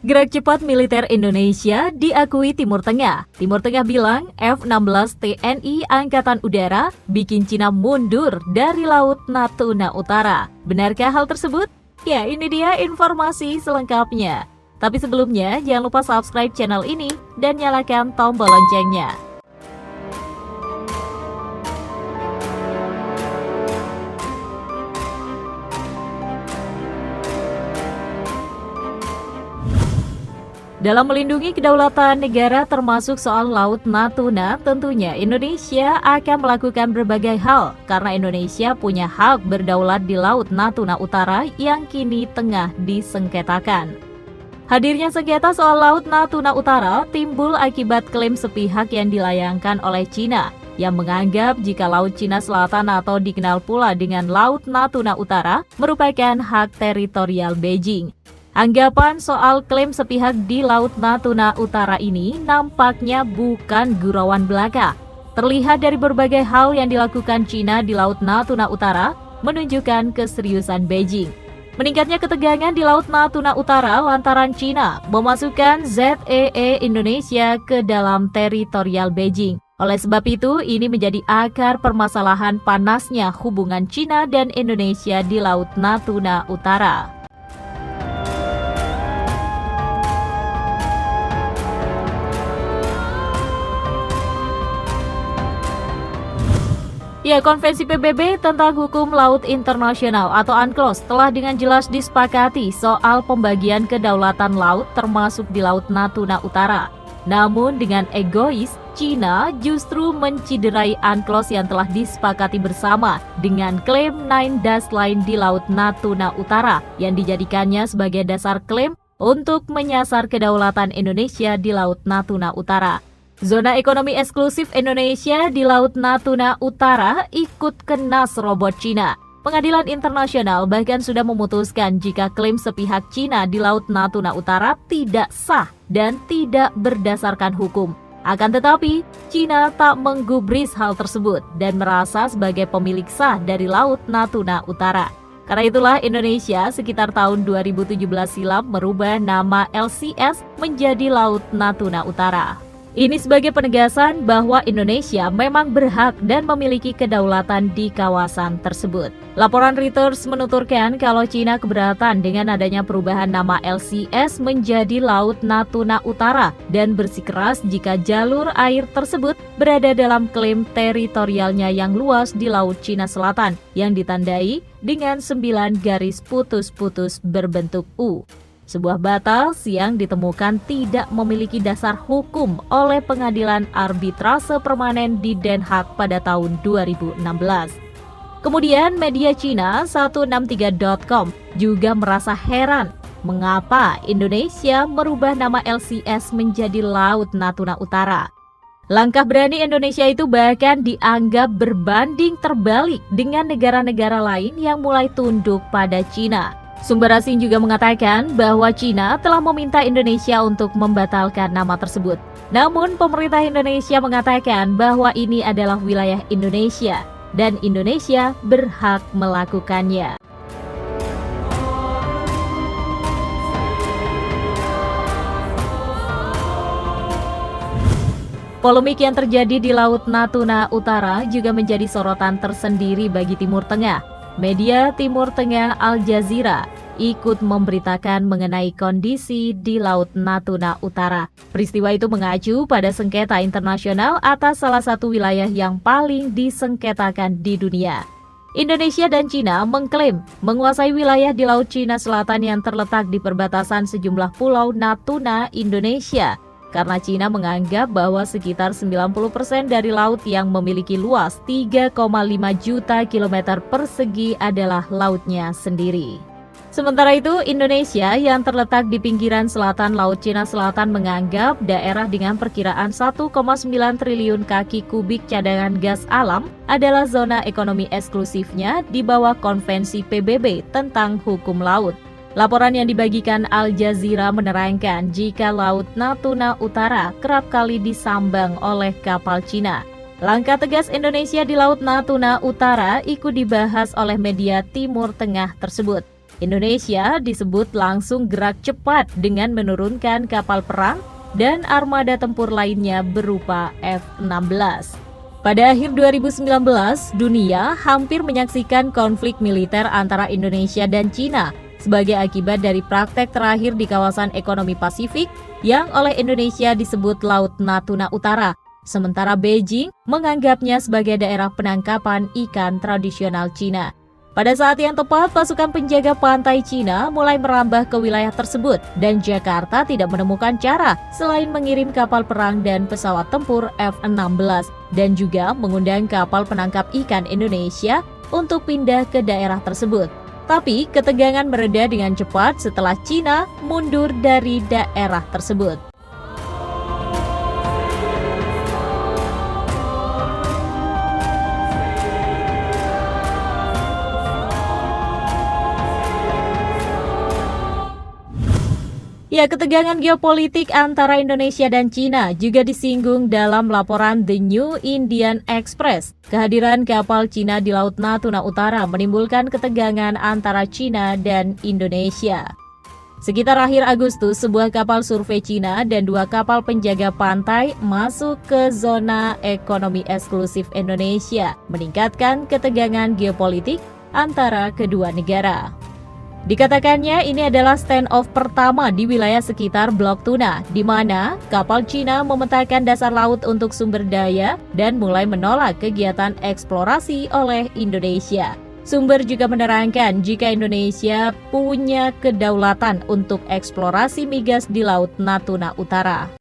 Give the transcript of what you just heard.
Gerak cepat militer Indonesia diakui Timur Tengah. Timur Tengah bilang F-16 TNI Angkatan Udara bikin Cina mundur dari Laut Natuna Utara. Benarkah hal tersebut? Ya, ini dia informasi selengkapnya. Tapi sebelumnya, jangan lupa subscribe channel ini dan nyalakan tombol loncengnya. Dalam melindungi kedaulatan negara termasuk soal Laut Natuna, tentunya Indonesia akan melakukan berbagai hal karena Indonesia punya hak berdaulat di Laut Natuna Utara yang kini tengah disengketakan. Hadirnya sengketa soal Laut Natuna Utara timbul akibat klaim sepihak yang dilayangkan oleh Cina yang menganggap jika Laut Cina Selatan atau dikenal pula dengan Laut Natuna Utara merupakan hak teritorial Beijing. Anggapan soal klaim sepihak di Laut Natuna Utara ini nampaknya bukan gurauan belaka. Terlihat dari berbagai hal yang dilakukan Cina di Laut Natuna Utara menunjukkan keseriusan Beijing. Meningkatnya ketegangan di Laut Natuna Utara lantaran Cina memasukkan ZEE Indonesia ke dalam teritorial Beijing. Oleh sebab itu, ini menjadi akar permasalahan panasnya hubungan Cina dan Indonesia di Laut Natuna Utara. Ya, Konvensi PBB tentang Hukum Laut Internasional atau UNCLOS telah dengan jelas disepakati soal pembagian kedaulatan laut termasuk di Laut Natuna Utara. Namun dengan egois, Cina justru menciderai UNCLOS yang telah disepakati bersama dengan klaim Nine Dash Line di Laut Natuna Utara yang dijadikannya sebagai dasar klaim untuk menyasar kedaulatan Indonesia di Laut Natuna Utara. Zona ekonomi eksklusif Indonesia di Laut Natuna Utara ikut kena serobot Cina. Pengadilan internasional bahkan sudah memutuskan jika klaim sepihak Cina di Laut Natuna Utara tidak sah dan tidak berdasarkan hukum. Akan tetapi, Cina tak menggubris hal tersebut dan merasa sebagai pemilik sah dari Laut Natuna Utara. Karena itulah Indonesia sekitar tahun 2017 silam merubah nama LCS menjadi Laut Natuna Utara. Ini sebagai penegasan bahwa Indonesia memang berhak dan memiliki kedaulatan di kawasan tersebut. Laporan Reuters menuturkan kalau Cina keberatan dengan adanya perubahan nama LCS menjadi Laut Natuna Utara dan bersikeras jika jalur air tersebut berada dalam klaim teritorialnya yang luas di Laut Cina Selatan yang ditandai dengan 9 garis putus-putus berbentuk U. Sebuah batas yang ditemukan tidak memiliki dasar hukum oleh Pengadilan Arbitrase Permanen di Den Haag pada tahun 2016. Kemudian media Cina 163.com juga merasa heran mengapa Indonesia merubah nama LCS menjadi Laut Natuna Utara. Langkah berani Indonesia itu bahkan dianggap berbanding terbalik dengan negara-negara lain yang mulai tunduk pada Cina. Sumber asing juga mengatakan bahwa Cina telah meminta Indonesia untuk membatalkan nama tersebut. Namun pemerintah Indonesia mengatakan bahwa ini adalah wilayah Indonesia dan Indonesia berhak melakukannya. Polemik yang terjadi di Laut Natuna Utara juga menjadi sorotan tersendiri bagi Timur Tengah. Media Timur Tengah Al Jazeera ikut memberitakan mengenai kondisi di Laut Natuna Utara. Peristiwa itu mengacu pada sengketa internasional atas salah satu wilayah yang paling disengketakan di dunia. Indonesia dan Cina mengklaim menguasai wilayah di Laut Cina Selatan yang terletak di perbatasan sejumlah pulau Natuna Indonesia. Karena Cina menganggap bahwa sekitar 90% dari laut yang memiliki luas 3,5 juta kilometer persegi adalah lautnya sendiri. Sementara itu, Indonesia yang terletak di pinggiran selatan Laut Cina Selatan menganggap daerah dengan perkiraan 1,9 triliun kaki kubik cadangan gas alam adalah zona ekonomi eksklusifnya di bawah Konvensi PBB tentang hukum laut. Laporan yang dibagikan Al Jazeera menerangkan jika Laut Natuna Utara kerap kali disambang oleh kapal Cina. Langkah tegas Indonesia di Laut Natuna Utara ikut dibahas oleh media Timur Tengah tersebut. Indonesia disebut langsung gerak cepat dengan menurunkan kapal perang dan armada tempur lainnya berupa F-16. Pada akhir 2019, dunia hampir menyaksikan konflik militer antara Indonesia dan Cina sebagai akibat dari praktek terakhir di kawasan ekonomi Pasifik yang oleh Indonesia disebut Laut Natuna Utara, sementara Beijing menganggapnya sebagai daerah penangkapan ikan tradisional Cina. Pada saat yang tepat, pasukan penjaga pantai Cina mulai merambah ke wilayah tersebut dan Jakarta tidak menemukan cara selain mengirim kapal perang dan pesawat tempur F-16 dan juga mengundang kapal penangkap ikan Indonesia untuk pindah ke daerah tersebut. Tapi ketegangan mereda dengan cepat setelah Cina mundur dari daerah tersebut. Ya, ketegangan geopolitik antara Indonesia dan Cina juga disinggung dalam laporan The New Indian Express. Kehadiran kapal Cina di Laut Natuna Utara menimbulkan ketegangan antara Cina dan Indonesia. Sekitar akhir Agustus, sebuah kapal survei Cina dan 2 kapal penjaga pantai masuk ke zona ekonomi eksklusif Indonesia, meningkatkan ketegangan geopolitik antara kedua negara. Dikatakannya ini adalah stand-off pertama di wilayah sekitar Blok Tuna, di mana kapal Cina memetakan dasar laut untuk sumber daya dan mulai menolak kegiatan eksplorasi oleh Indonesia. Sumber juga menerangkan jika Indonesia punya kedaulatan untuk eksplorasi migas di Laut Natuna Utara.